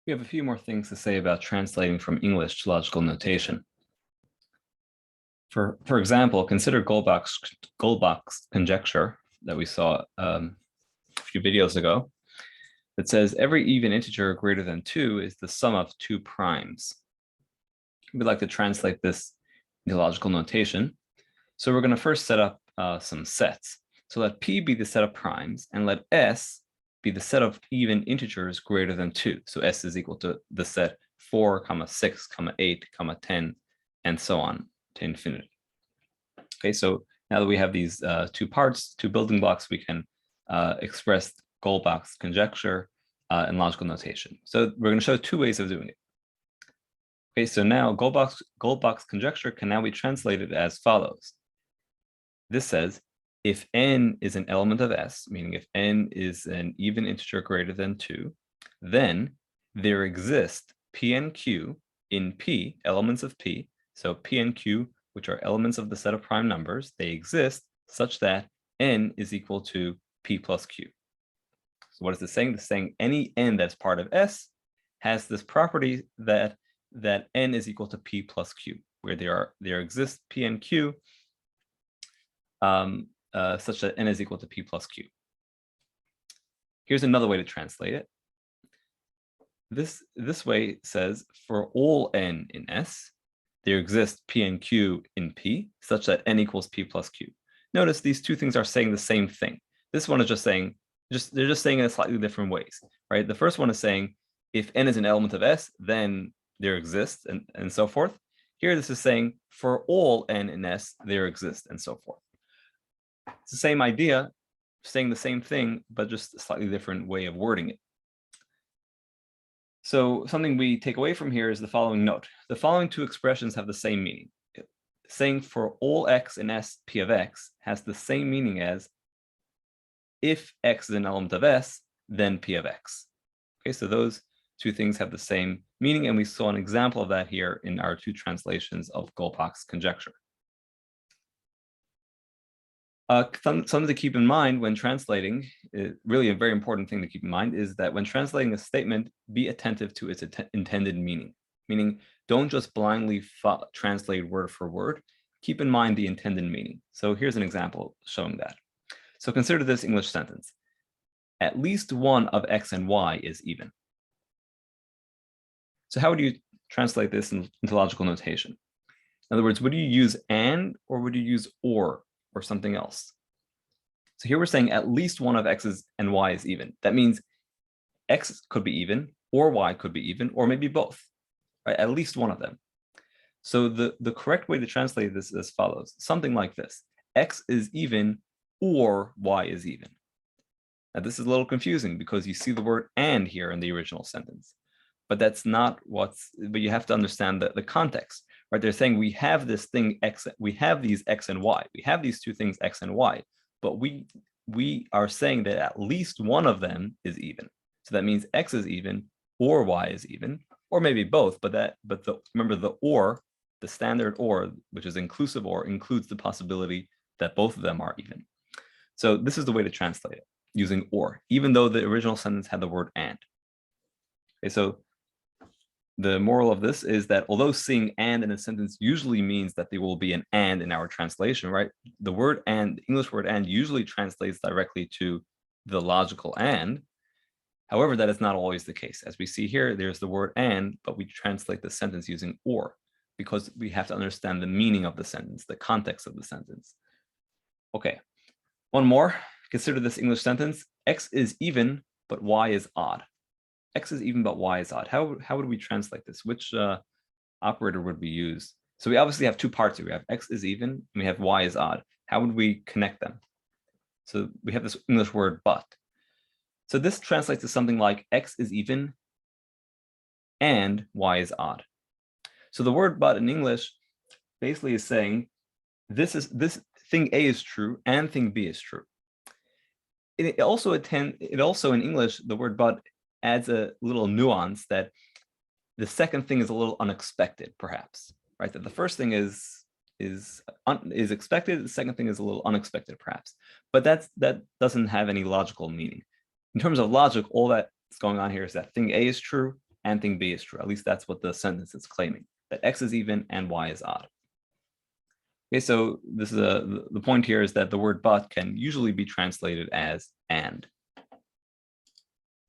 We have a few more things to say about translating from English to logical notation. For example, consider Goldbach's conjecture that we saw a few videos ago that says every even integer greater than 2 is the sum of two primes. We'd like to translate this into logical notation. So we're going to first set up some sets. So let P be the set of primes and let S be the set of even integers greater than 2. So S is equal to the set 4, 6, 8, 10, and so on to infinity. Okay, so now that we have these two parts, two building blocks, we can express Goldbach's conjecture in logical notation. So we're going to show two ways of doing it. Okay, so now Goldbach's conjecture can now be translated as follows. This says, if n is an element of S, meaning if n is an even integer greater than 2, then there exist P and Q in P, elements of P. So P and Q, which are elements of the set of prime numbers, they exist such that n is equal to P plus Q. So what is this saying? This is saying any n that's part of S has this property that n is equal to P plus Q, where there exist P and Q such that n is equal to P plus Q. Here's another way to translate it. This way says for all n in S, there exists P and Q in P such that n equals P plus Q. Notice these two things are saying the same thing. This one is just saying, they're just saying it in slightly different ways, right? The first one is saying if n is an element of S, then there exists and so forth. Here, this is saying for all n in S, there exists and so forth. It's the same idea, saying the same thing, but just a slightly different way of wording it. So something we take away from here is the following note. The following two expressions have the same meaning. Saying for all x in S, P of x has the same meaning as if x is an element of S, then P of x. Okay, so those two things have the same meaning, and we saw an example of that here in our two translations of Goldbach's conjecture. Something to keep in mind when translating, really a very important thing to keep in mind, is that when translating a statement, be attentive to its intended meaning. Meaning, don't just blindly translate word for word. Keep in mind the intended meaning. So here's an example showing that. So consider this English sentence. At least one of x and y is even. So how would you translate this into logical notation? In other words, would you use and, or would you use or something else? So here we're saying at least one of x's and y is even. That means x could be even, or y could be even, or maybe both, right? At least one of them. So the correct way to translate this is as follows, something like this. X is even, or y is even. Now this is a little confusing because you see the word and here in the original sentence, but that's not but you have to understand the context, right? They're saying we have this thing x, we have these x and y, we have these two things x and y, but we are saying that at least one of them is even. So that means x is even or y is even, or maybe both, remember the or, the standard or, which is inclusive or, includes the possibility that both of them are even. So this is the way to translate it, using or, even though the original sentence had the word and. Okay, so the moral of this is that although seeing and in a sentence usually means that there will be an and in our translation, right? The word and, the English word and, usually translates directly to the logical and. However, that is not always the case. As we see here, there's the word and, but we translate the sentence using or, because we have to understand the meaning of the sentence, the context of the sentence. Okay, one more. Consider this English sentence. X is even, but y is odd. X is even, but y is odd. How would we translate this? Which operator would we use? So we obviously have two parts here. We have x is even, and we have y is odd. How would we connect them? So we have this English word but. So this translates to something like x is even and y is odd. So the word but in English basically is saying this thing A is true and thing B is true. It also in English, the word but adds a little nuance that the second thing is a little unexpected, perhaps, right? That the first thing is expected, the second thing is a little unexpected, perhaps. But that doesn't have any logical meaning. In terms of logic, all that's going on here is that thing A is true and thing B is true. At least that's what the sentence is claiming, that X is even and Y is odd. Okay, so this is the point here is that the word but can usually be translated as and.